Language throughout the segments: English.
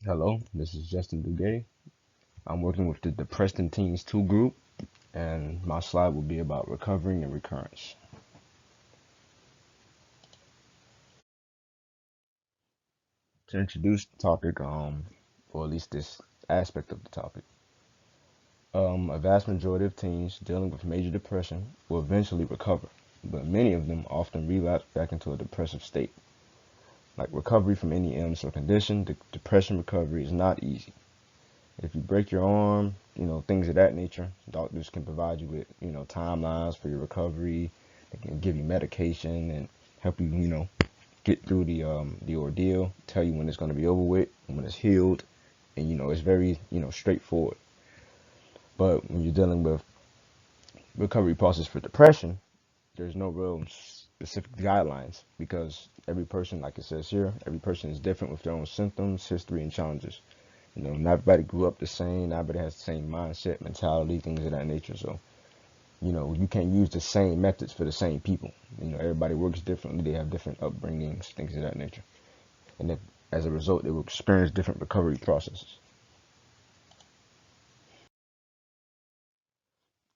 Hello, this is Justin Duguay. I'm working with the Depressed in Teens 2 group, and my slide will be about recovering and recurrence. To introduce the topic, or at least this aspect of the topic, a vast majority of teens dealing with major depression will eventually recover, but many of them often relapse back into a depressive state. Like recovery from any illness or condition, the depression recovery is not easy. If you break your arm, things of that nature, doctors can provide you with, timelines for your recovery. They can give you medication and help you, get through the ordeal, tell you when it's going to be over with, when it's healed, and it's very, straightforward. But when you're dealing with recovery process for depression, there's no real specific guidelines because every person, like it says here, every person is different with their own symptoms, history, and challenges. Not everybody grew up the same. Not everybody has the same mindset, mentality, things of that nature. So, you can't use the same methods for the same people. Everybody works differently. They have different upbringings, things of that nature. And then, as a result, they will experience different recovery processes.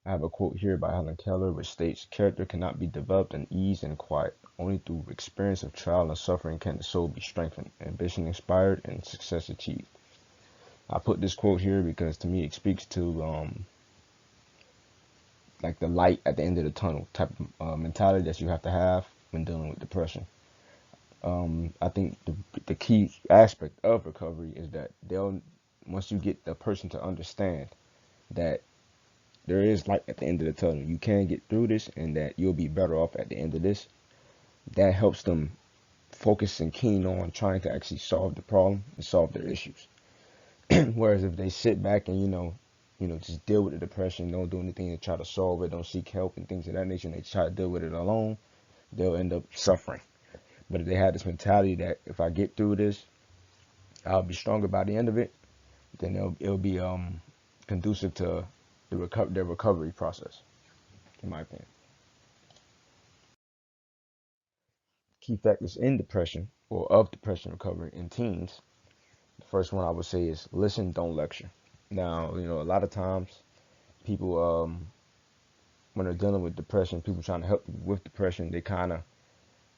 I have a quote here by Helen Keller which states, "Character cannot be developed in ease and quiet. Only through experience of trial and suffering can the soul be strengthened, ambition inspired, and success achieved." I put this quote here because to me it speaks to like the light at the end of the tunnel type of mentality that you have to have when dealing with depression. I think the key aspect of recovery is that they'll once you get the person to understand that there is light at the end of the tunnel, you can get through this, and that you'll be better off at the end of this. That helps them focus and keen on trying to actually solve the problem and solve their issues. Whereas if they sit back and just deal with the depression, don't do anything to try to solve it, don't seek help and things of that nature, and they try to deal with it alone, they'll end up suffering. But if they have this mentality that if I get through this, I'll be stronger by the end of it, then it'll be conducive to their recovery process, in my opinion. Key factors in depression or of depression recovery in teens. The first one I would say is listen, don't lecture. Now, a lot of times people when they're dealing with depression, people trying to help people with depression, they kind of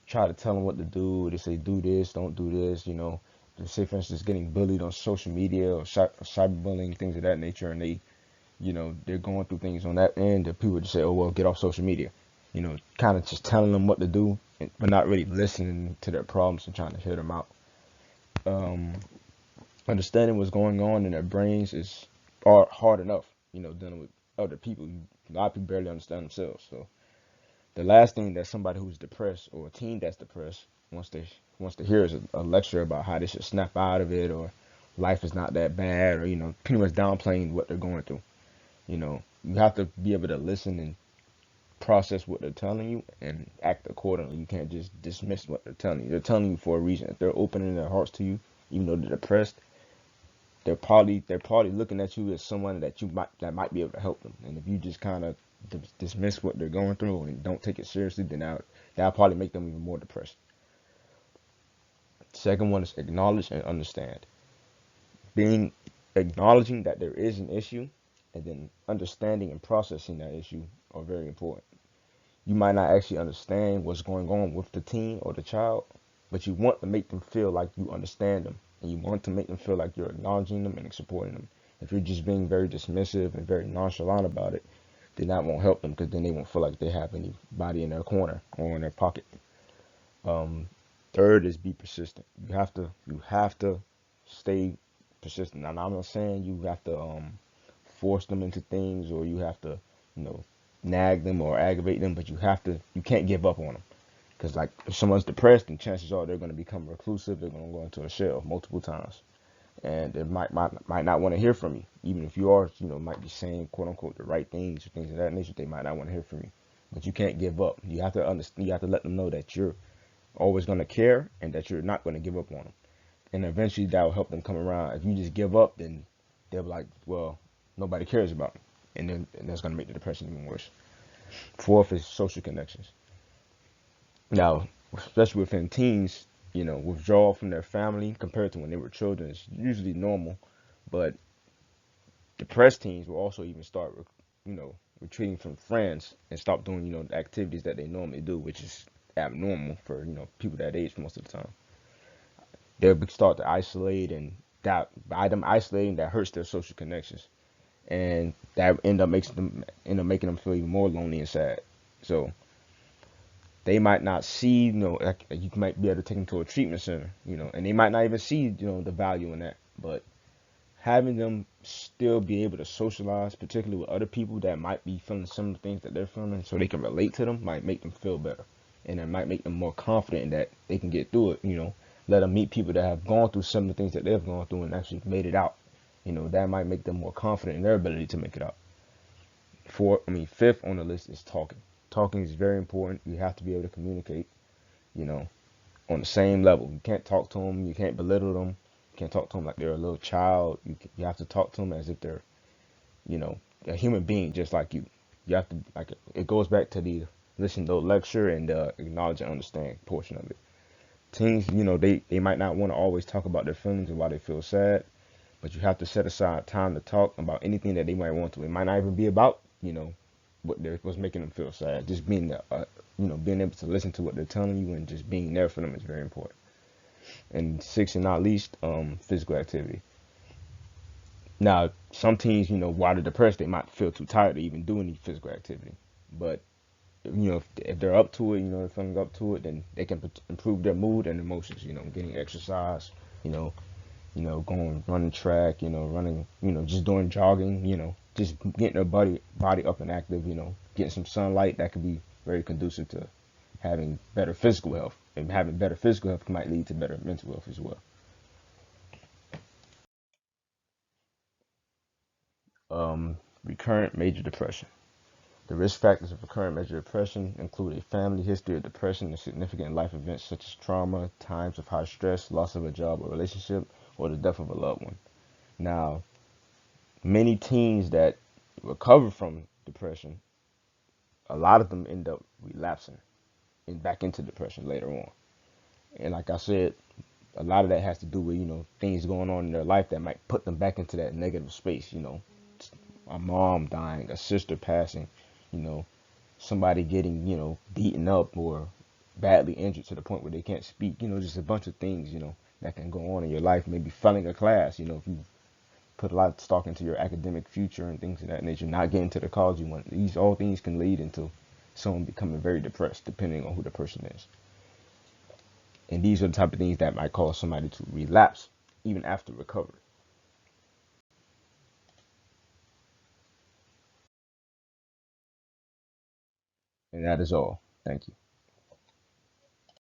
try to tell them what to do. They say, do this, don't do this. They say, for instance, getting bullied on social media or cyberbullying, things of that nature, and they're going through things on that end. That people just say, oh, well, get off social media. Kind of just telling them what to do, but not really listening to their problems and trying to hear them out. Um, Understanding what's going on in their brains is hard enough, dealing with other people. A lot of people barely understand themselves. So the last thing that somebody who's depressed or a teen that's depressed wants to hear is a lecture about how they should snap out of it or life is not that bad or pretty much downplaying what they're going through. You have to be able to listen and process what they're telling you and act accordingly. You can't just dismiss what they're telling you. They're telling you for a reason. If they're opening their hearts to you, even though they're depressed, they're probably looking at you as someone that might be able to help them. And if you just kind of dismiss what they're going through and don't take it seriously, then that'll probably make them even more depressed. Second one is acknowledge and understand. Being Acknowledging that there is an issue and then understanding and processing that issue are very important. You might not actually understand what's going on with the teen or the child, but you want to make them feel like you understand them, and you want to make them feel like you're acknowledging them and supporting them. If you're just being very dismissive and very nonchalant about it, then that won't help them because then they won't feel like they have anybody in their corner or in their pocket. Um, Third is be persistent. You have to stay persistent. And I'm not saying you have to force them into things or you have to, you know, nag them or aggravate them, but you can't give up on them. Because like if someone's depressed, then chances are they're going to become reclusive. They're going to go into a shell multiple times, and they might not want to hear from you, even if you are might be saying quote unquote the right things or things of that nature. They might not want to hear from you, but you can't give up. You have to understand. You have to let them know that you're always going to care and that you're not going to give up on them. And eventually that will help them come around. If you just give up, then they'll be like, well, nobody cares about me, and that's going to make the depression even worse. Fourth is social connections. Now, especially within teens, withdrawal from their family compared to when they were children is usually normal. But depressed teens will also even start, retreating from friends and stop doing, the activities that they normally do, which is abnormal for, people that age most of the time. They'll start to isolate, and that by them isolating, that hurts their social connections, and that end up making them feel even more lonely and sad. So they might not see, like you might be able to take them to a treatment center, and they might not even see, the value in that. But having them still be able to socialize, particularly with other people that might be feeling similar things that they're feeling, so they can relate to them, might make them feel better, and it might make them more confident that they can get through it. Let them meet people that have gone through some of the things that they've gone through and actually made it out. That might make them more confident in their ability to make it out. Fifth on the list is talking. Talking is very important. You have to be able to communicate, you know, on the same level. You can't talk to them. You can't belittle them. You can't talk to them like they're a little child. You have to talk to them as if they're, you know, a human being just like you. You have to, like, it goes back to the listen to the lecture and acknowledge and understand portion of it. Teens, they might not want to always talk about their feelings and why they feel sad, but you have to set aside time to talk about anything that they might want to. It might not even be about, what's making them feel sad. Just being, being able to listen to what they're telling you and just being there for them is very important. And sixth and not least, physical activity. Now, some teens, while they're depressed, they might feel too tired to even do any physical activity. But if they're up to it, they're feeling up to it, then they can improve their mood and emotions. Getting exercise, you know, going running track, running, just doing jogging, just getting their body up and active, getting some sunlight that could be very conducive to having better physical health. And having better physical health might lead to better mental health as well. Recurrent major depression. The risk factors of recurrent major depression include a family history of depression and significant life events such as trauma, times of high stress, loss of a job or relationship, or the death of a loved one. Now, many teens that recover from depression, a lot of them end up relapsing and back into depression later on. And like I said, a lot of that has to do with, things going on in their life that might put them back into that negative space, a mom dying, a sister passing, you know, somebody getting, beaten up or badly injured to the point where they can't speak, just a bunch of things, that can go on in your life. Maybe failing a class, if you put a lot of stock into your academic future and things of that nature, not getting to the college you want. These all things can lead into someone becoming very depressed, depending on who the person is. And these are the type of things that might cause somebody to relapse even after recovery. And that is all. Thank you.